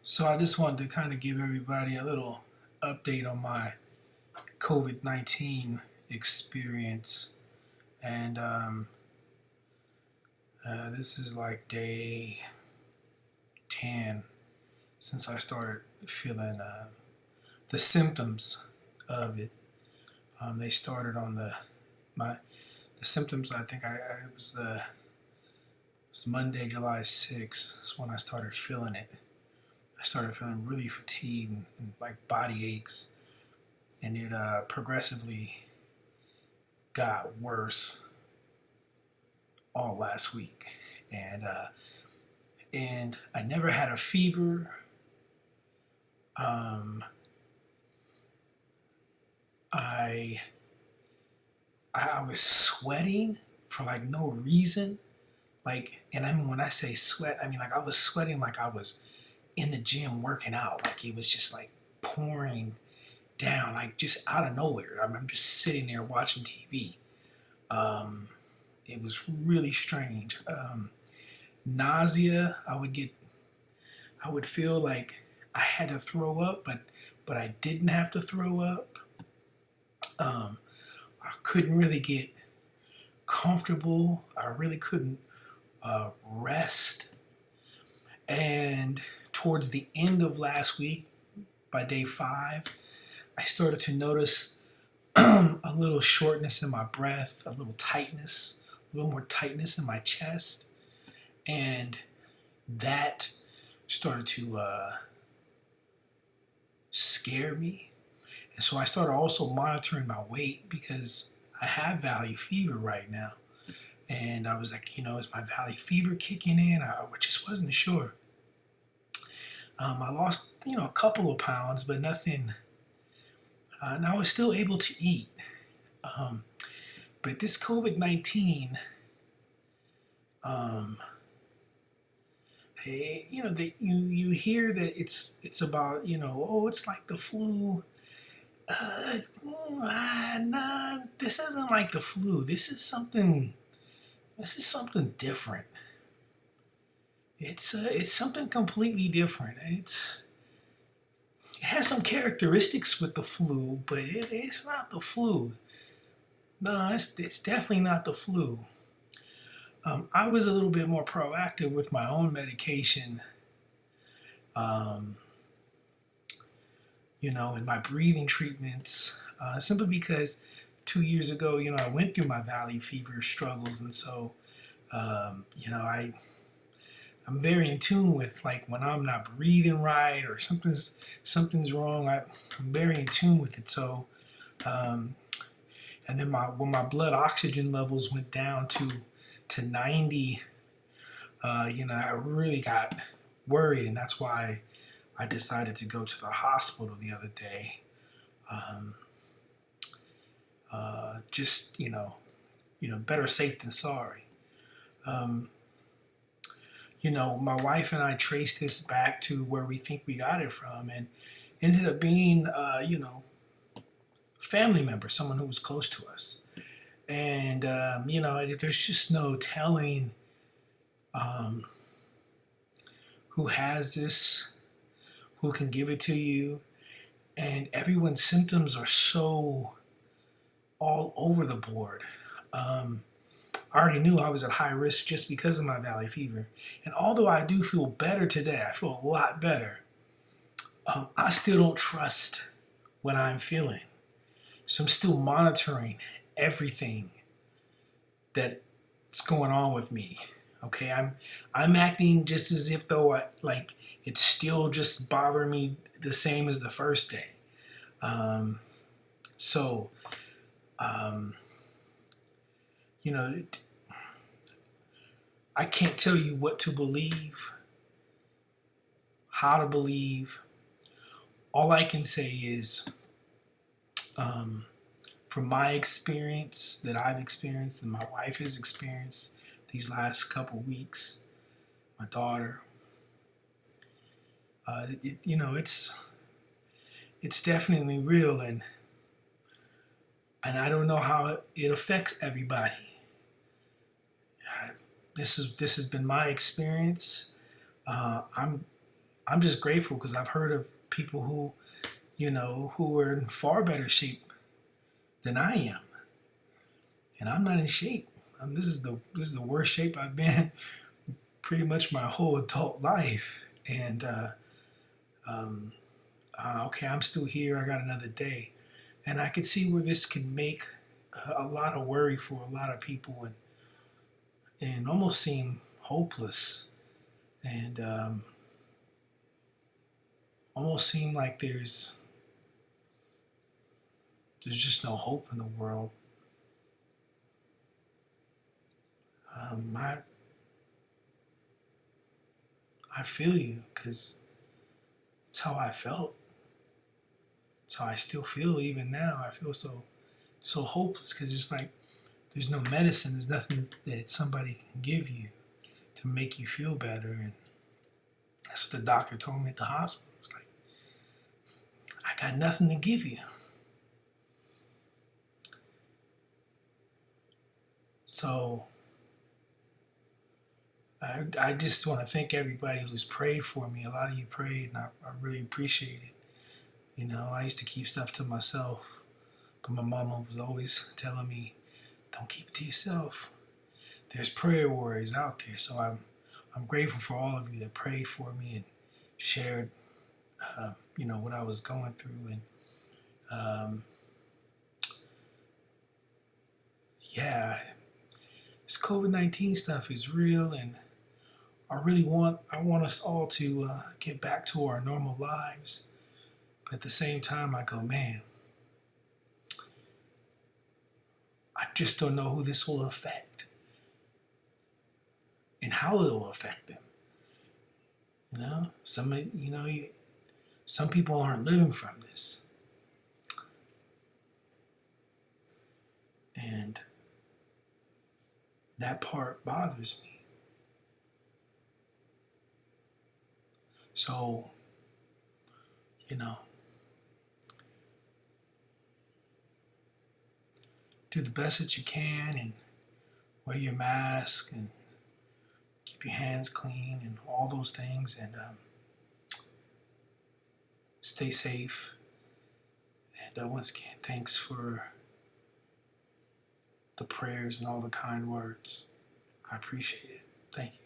So I just wanted to kind of give everybody a little update on my COVID-19 experience. And this is like day 10 since I started feeling the symptoms of it. They started on my the symptoms. I think it was Monday, July 6th. That's when I started feeling it. I started feeling really fatigued and like body aches, and it progressively got worse all last week. And and I never had a fever. Um, I I was sweating for like no reason. Like, and I mean when I say sweat, I mean like I was sweating like I was in the gym working out. Like it was just like pouring down, like just out of nowhere. I'm just sitting there watching TV. Um, it was really strange. Nausea. I would feel like I had to throw up, but I didn't have to throw up. Um, I couldn't really get comfortable. I really couldn't rest. And towards the end of last week, by day 5, I started to notice a little shortness in my breath, a little more tightness in my chest, and that started to scare me. And so I started also monitoring my weight because I have valley fever right now. And I was like, is my valley fever kicking in? I just wasn't sure. I lost, a couple of pounds, but nothing. And I was still able to eat. Um, but this COVID-19, um, hey, you hear that it's about, oh, it's like the flu. Nah, this isn't like the flu. This is something different. It's something completely different. It has some characteristics with the flu, but it's not the flu. No, it's definitely not the flu. I was a little bit more proactive with my own medication, um, in my breathing treatments, simply because 2 years ago, I went through my valley fever struggles, and so, I'm very in tune with like when I'm not breathing right or something's wrong. I'm very in tune with it. So, um, and then when my blood oxygen levels went down to 90, I really got worried, and that's why I decided to go to the hospital the other day. Um, just better safe than sorry. Um, my wife and I traced this back to where we think we got it from, and ended up being, family member, someone who was close to us. And there's just no telling um, who has this, who can give it to you, and everyone's symptoms are so all over the board. I already knew I was at high risk just because of my valley fever. And although I do feel better today, I feel a lot better, I still don't trust what I'm feeling. So I'm still monitoring everything that's going on with me. Okay, I'm acting just as if though it's still just bothering me the same as the first day. Um, so um, you know, I can't tell you what to believe, how to believe. All I can say is, um, from my experience that I've experienced and my wife has experienced these last couple weeks, my daughter, it's definitely real, and I don't know how it affects everybody. This has been my experience. I'm I'm just grateful because I've heard of people who, who are in far better shape than I am, and I'm not in shape. This is the worst shape I've been pretty much my whole adult life, and um, okay, I'm still here. I got another day, and I could see where this can make a lot of worry for a lot of people, and almost seem hopeless, and almost seem like there's just no hope in the world. I feel you because it's how I felt. It's how I still feel even now. I feel so hopeless because it's like there's no medicine. There's nothing that somebody can give you to make you feel better. And that's what the doctor told me at the hospital. It's like I got nothing to give you. So I just want to thank everybody who's prayed for me. A lot of you prayed, and I really appreciate it. I used to keep stuff to myself, but my mama was always telling me, "Don't keep it to yourself. There's prayer warriors out there." So I'm grateful for all of you that prayed for me and shared, what I was going through, and um, yeah, this COVID-19 stuff is real, and I want us all to get back to our normal lives. But at the same time, I go, man, I just don't know who this will affect and how it will affect them. Some people aren't living from this, and that part bothers me. So, you know, do the best that you can and wear your mask and keep your hands clean and all those things, and stay safe. And once again, thanks for the prayers and all the kind words. I appreciate it. Thank you.